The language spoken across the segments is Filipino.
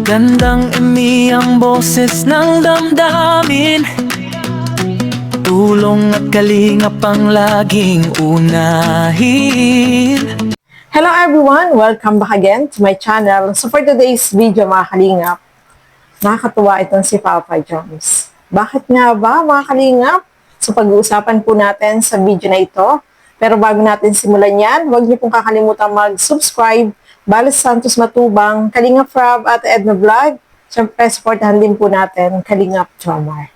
Magandang ang boses ng damdamin, tulong at kalingap ang laging unahin. Hello everyone! Welcome back again to my channel. So for today's video mga kalingap, nakakatuwa itong si Papa Joms. Bakit nga ba mga kalingap? So pag-uusapan po natin sa video na ito. Pero bago natin simulan yan, huwag niyo pong kakalimutan mag-subscribe. Balas Santos Matubang, Kalingap Rob at Edna Vlog. Siyempre, supportahan din po natin Kalingap Jomar.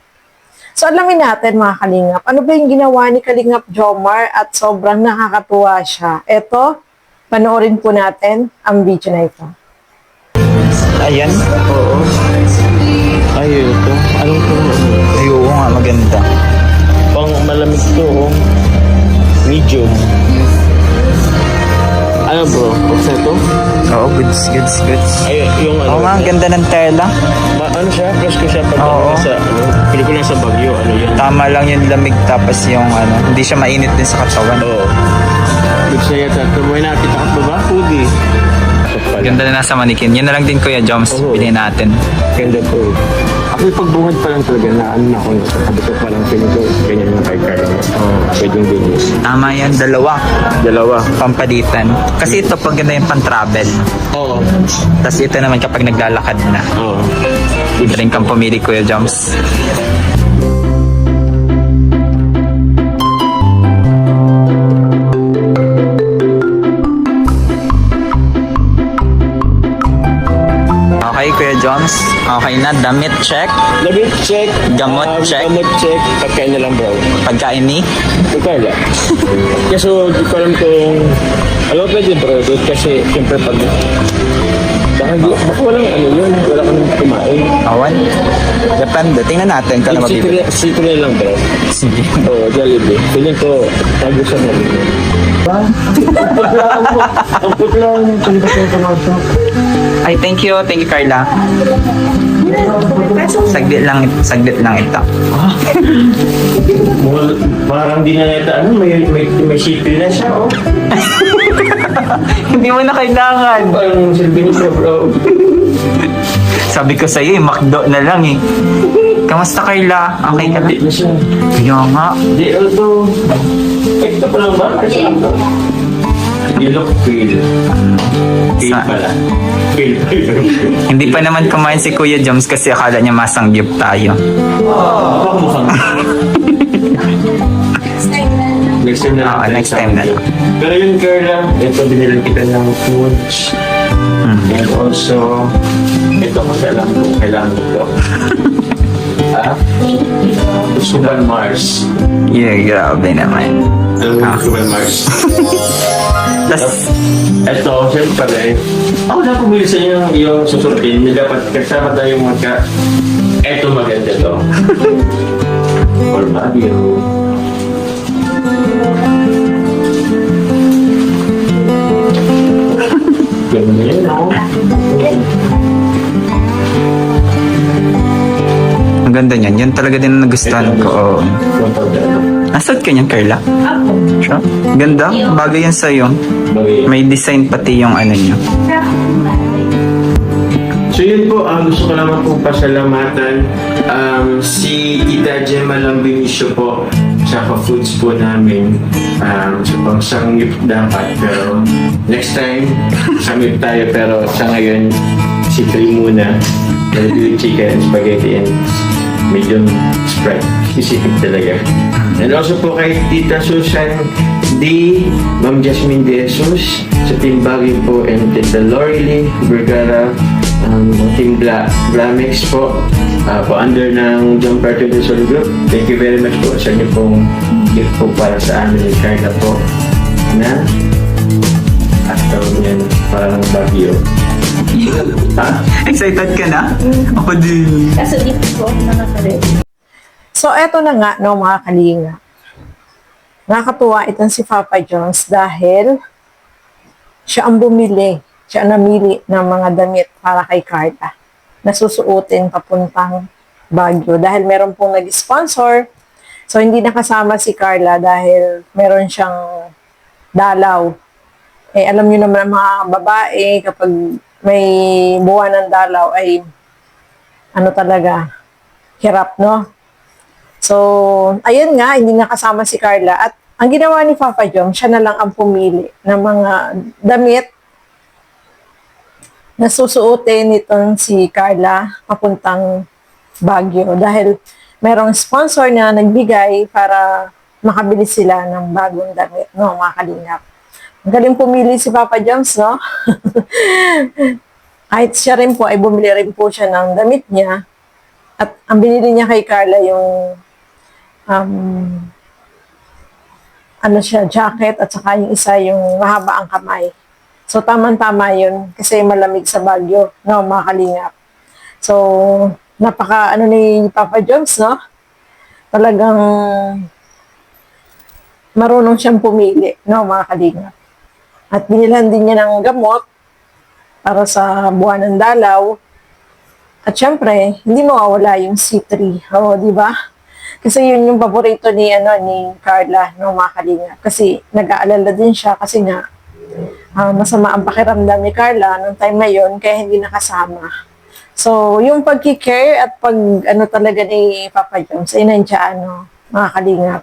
So alamin natin mga kalingap, ano ba yung ginawa ni Kalingap Jomar at sobrang nakakatuwa siya. Ito, panoorin po natin ang video na ito. Ayan? Oo. Ay, ito. Anong to? Ay, oo nga, maganda. Pang malamig to, oh. Medium. Ano bro? What's na to? Oo, goods. Ay, yung ano? Oo nga, ang ganda ng tela. Ano siya? Plus ko siya pag sa, pelikula sa Baguio, ano yun? Tama lang yung lamig tapos yung ano, hindi siya mainit din sa katawan. Oo. Goods na yata. Tumoy na, kita ka ba? Hoodie. Ganda na nasa manikin. Yan na lang din Kuya Joms, bilhin natin. Ganda po. Ako yung pagbungad pa lang talaga na ano na ako. Sabi ko pa lang feeling ko, ganyan yung kay Carl. Pwedeng bilis. Tama yan, dalawa. Pampalitan. Kasi ito pag ganda yung pan-travel. Oo. Tapos ito naman kapag naglalakad na. Oo. Galing kang pumili Kuya Joms. Okay, Kuya Joms. Okay na. Damit check. Damit check. Gamot check. Gamot check. Pagkain na lang bro. Pagkain ni? Pagkain lang. Kasi di ko alam kung alam pwede bro. Kasi siyempre pag baka walang ano yun. Wala kang kumain. Awan? Depende. Tingnan natin kung ano mabibili. Sito na lang bro. Sige. Oo, Jollibee. Feeling ko tagusan na rin. Ang putla ang pagkakasama. Ay, thank you. Thank you, Carla. Saglit lang ito. Parang di na neta, ano, may shipping na siya, oh. Hindi mo na kailangan. Parang silbing siya, bro. Sabi ko sa'yo, McDo na lang eh. Kamusta, Carla? Okay ka na? Hindi na siya. Kaya nga. Di, ito. Ito pa lang ba? Kasi ano? You look pale. Pale pala. Pale. Hindi pa naman kumain si Kuya Joms kasi akala niya masangyup tayo. Baka mukhang. Next time na lang. Next time na lang. Pero yun, Carla, ito binilang kita ng foods. And also, ito kasi alam ko, kailangan ko ito. Suban Mars. Yeah, grabe naman. Alam mo yung Suban Mars? Tas, Ito, siyempre, ako na pumili sa inyo yung susutin. Hindi dapat kasama tayo magka... Ito maganda to. For Baguio. Ganun na yun, ako. ang ganda niyan. Yan talaga din ang nagustuhan ko. Oo. Nasad ka niyan, Carla? Ako. Sure? Ganda. Bagay yan sa'yo. May design pati yung ano niya. So yun po, gusto ko naman pong pasalamatan si Tita Gemma Lambinisyo po sa pa-foods po namin sa pang-sangyup dapat, pero next time sangyup tayo, pero sa ngayon si Tri muna, nag-do chicken, spaghetti and medium spread, specific talaga. And also po kay Tita Susan D, Ma'am Jasmine De Jesus sa Team Baguio po, and Tita Lorely Vergara, Team Blamex po, under ng John Perto de Sol Group. Thank you very much po sa inyo pong gift po para sa amin ni Carla po na after yan para ng Baguio. Excited ka na? Ako din. Kaso dito po, nakakalit. So eto na nga no mga kalinga. Nakakatuwa itong si Papa Joms dahil siya ang bumili. Siya ang namili ng mga damit para kay Carla na susuotin papuntang Baguio dahil meron pong nag-sponsor. So hindi nakasama si Carla dahil meron siyang dalaw. Eh alam niyo naman mga babae kapag may buwan ng dalaw ay ano talaga, hirap, no? So, ayun nga, hindi nga kasama si Carla. At ang ginawa ni Papa Jom, siya na lang ang pumili ng mga damit na susuotin nitong si Carla papuntang Baguio. Dahil merong sponsor na nagbigay para makabili sila ng bagong damit, no, mga kalingap. Ang galing pumili si Papa Joms, no? Kahit siya rin po ay bumili rin po siya ng damit niya. At ang binili niya kay Carla yung ano siya, jacket at saka yung isa yung mahaba ang kamay. So, tamang-tama yun kasi malamig sa Baguio, no, mga kalingap. So, napaka ano ni Papa Joms, no? Talagang marunong siyang pumili, no, mga kalingap. At binilhan din niya ng gamot para sa buwan ng dalaw. At syempre, hindi mawawala yung C3. O, di ba? Kasi yun yung paborito ni Carla, no, mga kalingap. Kasi nag-aalala din siya kasi nga masama ang pakiramdam ni Carla nung time na yun kaya hindi nakasama. So, yung pag-care at pag talaga ni Papa Joms ay nandiyan, no, mga kalingap.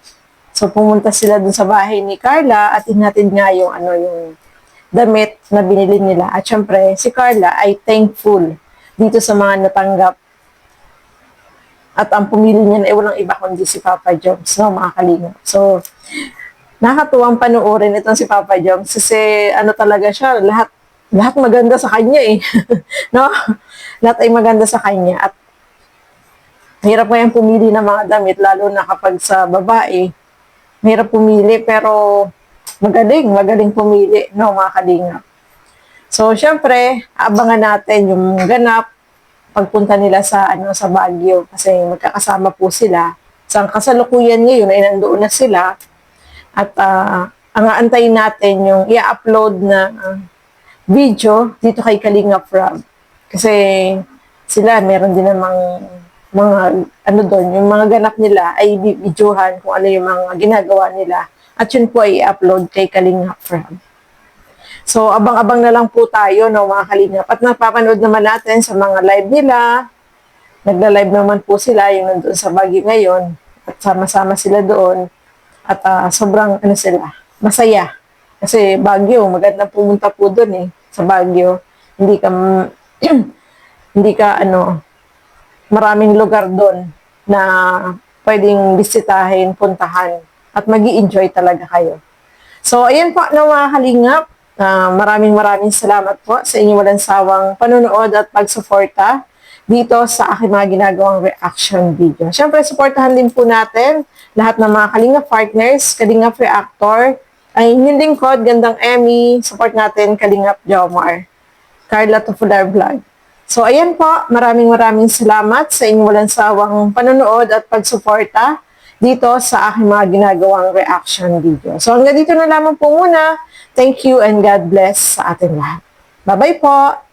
So, pumunta sila dun sa bahay ni Carla at hinatid nga yung yung damit na binili nila. At syempre, si Carla ay thankful dito sa mga natanggap. At ang pumili niya na walang iba kundi si Papa Joms, no, mga kalingap. So, nakakatuwang panoorin itong si Papa Joms kasi talaga siya, lahat maganda sa kanya eh. No? Lahat ay maganda sa kanya. At hirap ngayon pumili ng mga damit, lalo na kapag sa babae. Mahirap pumili, pero magaling pumili, no, mga kalingap. So, syempre, abangan natin yung ganap pagpunta nila sa sa Baguio kasi magkakasama po sila. Sa kasalukuyan ngayon ay nandoon na sila at ang aantayin natin yung i-upload na video dito kay Kalingap Rob. Kasi sila meron din namang mga doon, yung mga ganap nila ay videohan kung ano yung mga ginagawa nila at yun po ay i-upload kay Kalingap Rob. So, abang-abang na lang po tayo, no, mga kalingap. At napapanood naman natin sa mga live nila. Nagla-live naman po sila yung nandun sa Baguio ngayon. At sama-sama sila doon. At sobrang, sila, masaya. Kasi Baguio, magandang pumunta po doon eh, sa Baguio. Hindi ka, maraming lugar doon na pwedeng bisitahin, puntahan. At magi-enjoy talaga kayo. So, ayan po, no, mga kalingap. Maraming salamat po sa inyong walang sawang panonood at pagsuporta dito sa aking mga ginagawang reaction video. Siyempre, suportahan din po natin lahat ng mga Kalingap partners, Kalingap Reactor, ay inyong lingkod, Gandang Emmy, support natin Kalingap Jomar, Carla Tufular Vlog. So, ayan po, maraming salamat sa inyong walang sawang panonood at pagsuporta dito sa aking mga ginagawang reaction video. So, hanggang dito na lamang po muna. Thank you and God bless sa ating lahat. Bye-bye po!